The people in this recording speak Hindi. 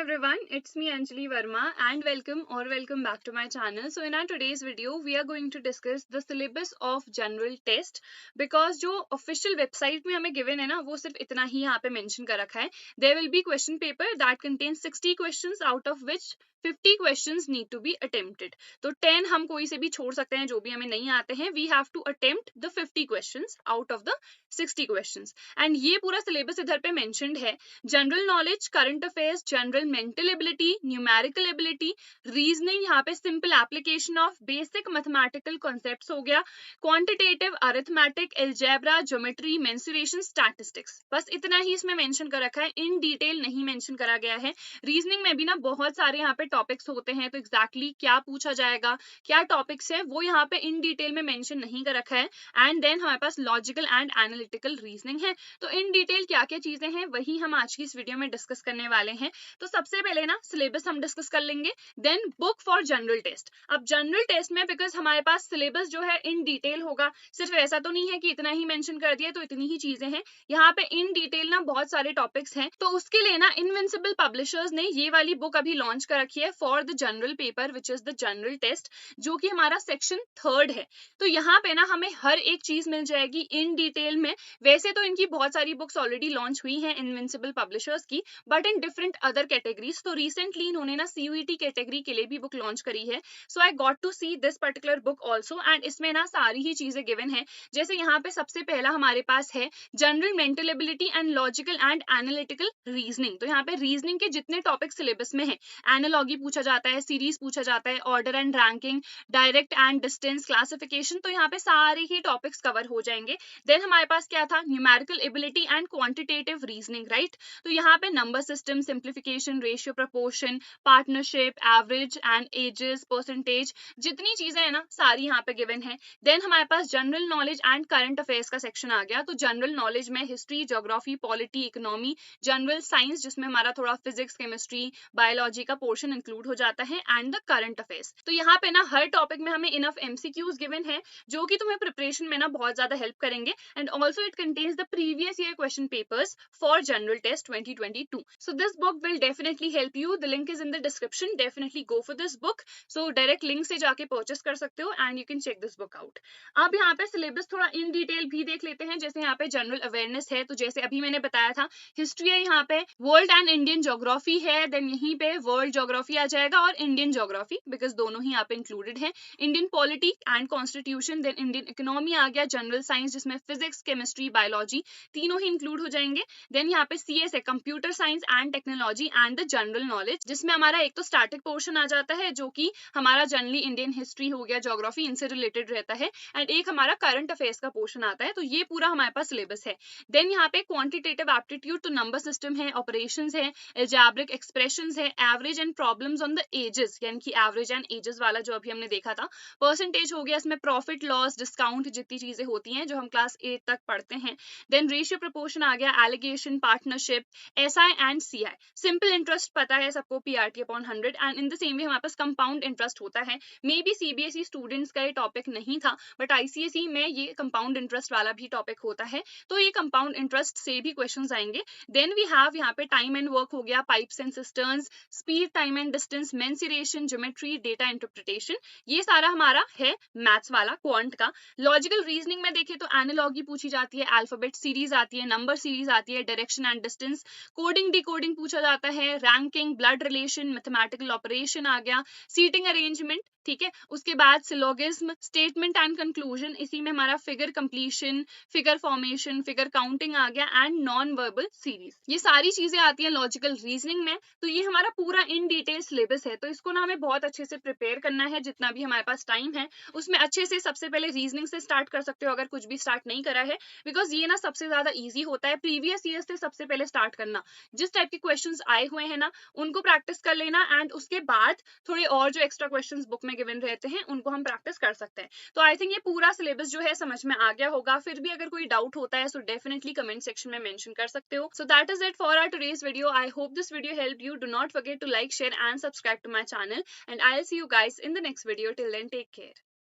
everyone, it's me Anjali Verma and welcome back to my channel. So in our today's video, we are going to discuss the syllabus of general test because जो official website में हमें given है ना वो सिर्फ इतना ही यहाँ पे mention कर रखा है. There will be question paper that contains 60 questions out of which 50 questions need to be attempted. तो 10 हम कोई से भी छोड़ सकते हैं जो भी हमें नहीं आते हैं. We have to attempt the 50 questions out of the 60 questions. And ये पूरा syllabus इधर पे mentioned है. General knowledge, current affairs, general mental ability, numerical ability, reasoning, यहाँ पे simple application of basic mathematical concepts हो गया, quantitative, arithmetic, algebra, geometry, mensuration, statistics. बस इतना ही इसमें mention कर रखा है, in detail नहीं mention करा गया है. Reasoning में भी ना बहुत सारे यहाँ पे टॉपिक्स होते हैं, तो एग्जैक्टली क्या पूछा जाएगा, क्या टॉपिक्स है, वो यहाँ पे इन डिटेल में मेंशन नहीं कर रखा है. एंड देन हमारे पास लॉजिकल एंड एनालिटिकल रीजनिंग है. तो इन डिटेल क्या क्या चीजें हैं वही हम आज की इस वीडियो में डिस्कस करने वाले हैं. तो सबसे पहले ना सिलेबस हम डिस्कस कर लेंगे, then book for general test. अब जनरल टेस्ट में बिकॉज हमारे पास सिलेबस जो है इन डिटेल होगा, सिर्फ ऐसा तो नहीं है कि इतना ही मेंशन कर दिया तो इतनी ही चीजें हैं. यहाँ पे इन डिटेल ना बहुत सारे टॉपिक्स हैं. तो उसके लिए ना इनविंसिबल पब्लिशर्स ने ये वाली बुक अभी लॉन्च कर रखी है for the general paper which is the general test, जो कि हमारा सेक्शन 3 है. तो यहाँ पे ना हमें हर एक चीज मिल जाएगी इन डिटेल में. वैसे तो इनकी बहुत सारी बुक्स ऑलरेडी लॉन्च हुई हैं इनविंसिबल पब्लिशर्स की, but in different other categories. तो रिसेंटली इन्होंने ना CUET कैटेगरी के लिए भी बुक लॉन्च करी है. So I got to see this particular book also and इसमें ना सारी ही चीजें गिवन है. जैसे यहाँ पे सबसे पहला हमारे पास है general mental ability and logical and analytical reasoning. तो यहाँ पे रीजनिंग के जितने टॉपिक सिलेबस में है, एनालॉगी पूछा जाता है, सीरीज पूछा जाता है, order and ranking, direct and distance classification, तो यहाँ पे सारे ही टॉपिक्स कवर हो जाएंगे. देन हमारे पास क्या था, numerical ability and quantitative reasoning, right. तो यहाँ पे number system, simplification, ratio, proportion, partnership, average and ages, percentage, जितनी चीजें है ना सारी यहाँ पे गिवन है. देन हमारे पास general knowledge and current affairs का सेक्शन आ गया. तो जनरल नॉलेज में history, geography, polity, economy, general science जिसमें हमारा थोड़ा फिजिक्स, केमिस्ट्री, बायोलॉजी का पोर्शन इंक्लूड हो जाता है, एंड द करंट अफेयर्स. तो यहाँ पे ना हर टॉपिक में हमें इनफ MCQs गिवन है जो कि तुम्हें प्रिपरेशन में ना बहुत ज्यादा हेल्प करेंगे. And also it contains the previous year question papers for general test 2022. So this book will definitely help you. The link is in the description. Definitely go for this book. So direct link से जाके परचेस कर सकते हो and you can check this book out. अब यहाँ पे सिलेबस थोड़ा इन डिटेल भी देख लेते हैं. जैसे यहाँ पे जनरल अवेयरनेस है, तो जैसे अभी मैंने बताया था, हिस्ट्री है, यहाँ पे वर्ल्ड एंड इंडियन ज्योग्राफी है, देन यहीं पे वर्ल्ड ज्योग्राफी आ जाएगा और इंडियन ज्योग्राफी, बिकॉज दोनों ही यहाँ पे इंक्लूडेड है. Indian polity and constitution, then Indian economy आ गया, जनरल साइंस जिसमें फिजिक्स, केमिस्ट्री, बायोलॉजी तीनों ही इंक्लूड हो जाएंगे. देन यहाँ पे CS है, computer science and technology and the general knowledge, जिसमें हमारा एक तो स्टैटिक पोर्शन आ जाता है जो कि हमारा जनरली इंडियन हिस्ट्री हो गया, ज्योग्राफी, इनसे रिलेटेड रहता है, एंड एक हमारा करंट अफेयर्स का पोर्शन आता है. तो ये पूरा हमारे पास सिलेबस है. देन यहाँ पे क्वांटिटेटिव एप्टीट्यूड, तो नंबर सिस्टम है, ऑपरेशंस है, अलजेब्रिक एक्सप्रेशंस है, average and problems on the ages, यानी कि एवरेज एंड एजेस वाला जो अभी हमने देखा था. परसेंटेज हो गया, इसमें प्रॉफिट, लॉस, डिस्काउंट, जितनी चीजें होती हैं जो हम क्लास 8 तक पढ़ते हैं. देन रेशियो प्रपोर्शन आ गया, alligation, partnership, SI and CI. Simple interest पता है सबको, PRT upon 100. And in the same way हमारे पास कंपाउंड इंटरेस्ट होता है. मे बी CBSE स्टूडेंट्स का ये टॉपिक नहीं था, बट ICSE में ये कंपाउंड इंटरेस्ट वाला भी टॉपिक होता है. तो ये कंपाउंड इंटरेस्ट से भी क्वेश्चंस आएंगे. देन वी हैव यहाँ पे टाइम एंड वर्क हो गया, pipes and cisterns, speed, time and distance, mensuration, geometry, data interpretation, ये सारा हमारा है मैथ्स वाला, क्वांट का. लॉजिकल रीजनिंग में देखें तो एनालॉगी पूछी जाती है, अल्फाबेट सीरीज आती है, नंबर सीरीज आती है, direction and distance, coding decoding पूछा जाता है, ranking, blood relation, mathematical operation आ गया, सीटिंग अरेंजमेंट, ठीक है. उसके बाद सिलोगिज्म, स्टेटमेंट एंड कंक्लूजन, इसी में हमारा figure completion, figure formation, figure counting आ गया, एंड नॉन वर्बल सीरीज. ये सारी चीजें आती हैं लॉजिकल रीजनिंग में. तो ये हमारा पूरा इन डिटेल सिलेबस है. तो इसको ना हमें बहुत अच्छे से प्रिपेयर करना है, जितना भी हमारे पास टाइम है उसमें अच्छे से. सबसे पहले रीजनिंग से स्टार्ट कर सकते हो अगर कुछ भी स्टार्ट नहीं करा है, बिकॉज ये ना सबसे ज्यादा ईजी होता है. प्रीवियस ईयर से सबसे पहले स्टार्ट करना, जिस टाइप के क्वेश्चन आए हुए हैं ना उनको प्रैक्टिस कर लेना, एंड उसके बाद थोड़े और जो एक्स्ट्रा क्वेश्चन बुक में गिवन रहते हैं उनको हम प्रैक्टिस कर सकते हैं. तो आई थिंक ये पूरा सिलेबस जो है समझ में आ गया होगा. फिर भी अगर कोई डाउट होता है सो डेफिनेटली कमेंट सेक्शन में मेंशन कर सकते हो. So that is it for our today's video. I hope this video helped you. Do not forget to like, share and subscribe to my channel, and I'll see you guys in the next video. Till then, take care.